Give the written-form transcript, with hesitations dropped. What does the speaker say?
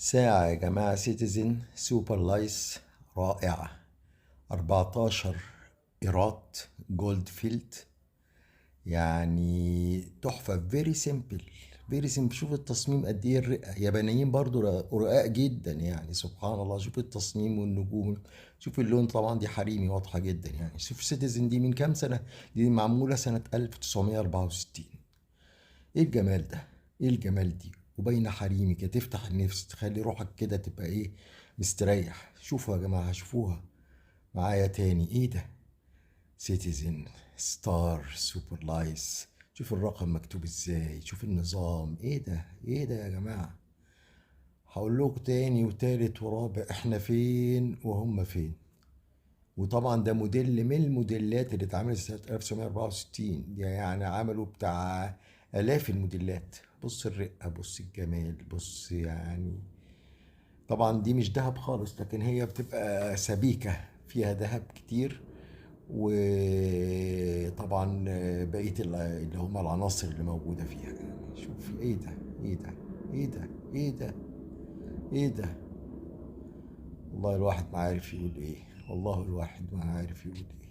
ساعة يا جماعة سيتيزن سوبر لايس رائعة. 14 إيرات جولد فيلد، يعني تحفة. فيري سيمبل، فيري سيمبل. شوف التصميم قد ايه الرقة، يابانيين برضو رقاق جدا، يعني سبحان الله. شوف التصميم والنجوم، شوف اللون. طبعا دي حريمي واضحة جدا. يعني شوف سيتيزن دي من كام سنة؟ دي معمولة سنة 1964. ايه الجمال ده، ايه الجمال دي، وباينه حريمي كده، تفتح النفس، تخلي روحك كده تبقى ايه، مستريح. شوفوا يا جماعه، شوفوها معايا تاني. ايه ده؟ سيتيزن ستار سوبر لايس. شوف الرقم مكتوب ازاي، شوف النظام. ايه ده، ايه ده يا جماعه؟ هقول لكم تاني وتالت ورابع، احنا فين وهم فين. وطبعا ده موديل من الموديلات اللي اتعملت سنة 1964. دي يعني عملوا بتاع آلاف الموديلات. بص الرقة، بص الجمال، بص يعني. طبعا دي مش دهب خالص، لكن هي بتبقى سبيكة فيها دهب كتير. وطبعا بقية اللي هم العناصر اللي موجودة فيها. يعني شوف ايه ده، ايه ده، ايه ده، ايه ده، ايه ده. والله الواحد ما عارف يقول ايه، والله الواحد ما عارف يقول ايه.